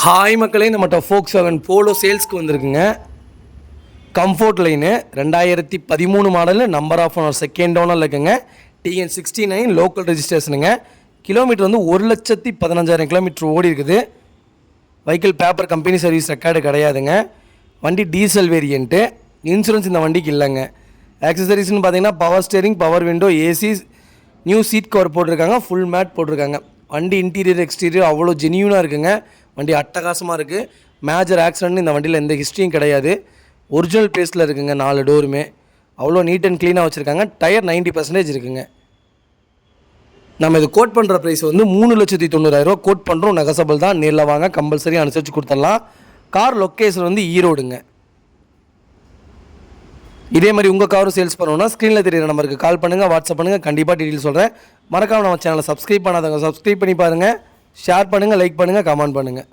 Hi மக்களே, நம்மகிட்ட Volkswagen Polo சேல்ஸ்க்கு வந்திருக்குங்க. Comfort line 2013 model, number of owner second ஓனரில் இருக்குங்க. TN69 local ரெஜிஸ்ட்ரேஷனுங்க. கிலோமீட்டர் வந்து 1,15,000 கிலோமீட்டர் ஓடி இருக்குது. Vehicle paper company service record கிடையாதுங்க. வண்டி டீசல் வேரியண்ட்டு. இன்சூரன்ஸ் இந்த வண்டிக்கு இல்லைங்க. ஆக்சசரிஸ்னு பார்த்தீங்கன்னா power steering, power window, AC, new seat cover போட்டிருக்காங்க, ஃபுல் மேட் போட்டிருக்காங்க. வண்டி இன்டீரியர் எக்ஸ்டீரியர் அவ்வளோ ஜெனியூனாக இருக்குங்க. வண்டி அட்டகாசமாக இருக்குது. மேஜர் ஆக்சிடென்ட் இந்த வண்டியில் எந்த ஹிஸ்ட்ரியும் கிடையாது. ஒரிஜினல் பேஸில் இருக்குங்க. 4 டோருமே அவ்வளோ நீட் அண்ட் க்ளீனாக வச்சுருக்காங்க. டயர் 90% இருக்குங்க. நம்ம இது கோட் பண்ணுற ப்ரைஸ் வந்து 3,90,000 கோட் பண்ணுறோம். நெகசபிள் தான். நேரில் வாங்க, கம்பல்சரி அனுசரித்து கொடுத்துடலாம். கார் லொக்கேஷன் வந்து ஈரோடுங்க. இதே மாதிரி உங்கள் காரும் சேல்ஸ் பண்ணணுன்னா ஸ்க்ரீனில் தெரியுற நம்பருக்கு கால் பண்ணுங்கள், வாட்ஸ்அப் பண்ணுங்கள். கண்டிப்பாக டீட்டெயில் சொல்கிறேன். மறக்காமல் நம்ம சேனலை சப்ஸ்கிரைப் பண்ணாதவங்க சப்ஸ்கிரைப் பண்ணி பாருங்கள். ஷேர் பண்ணுங்கள், லைக் பண்ணுங்கள், கமெண்ட் பண்ணுங்கள்.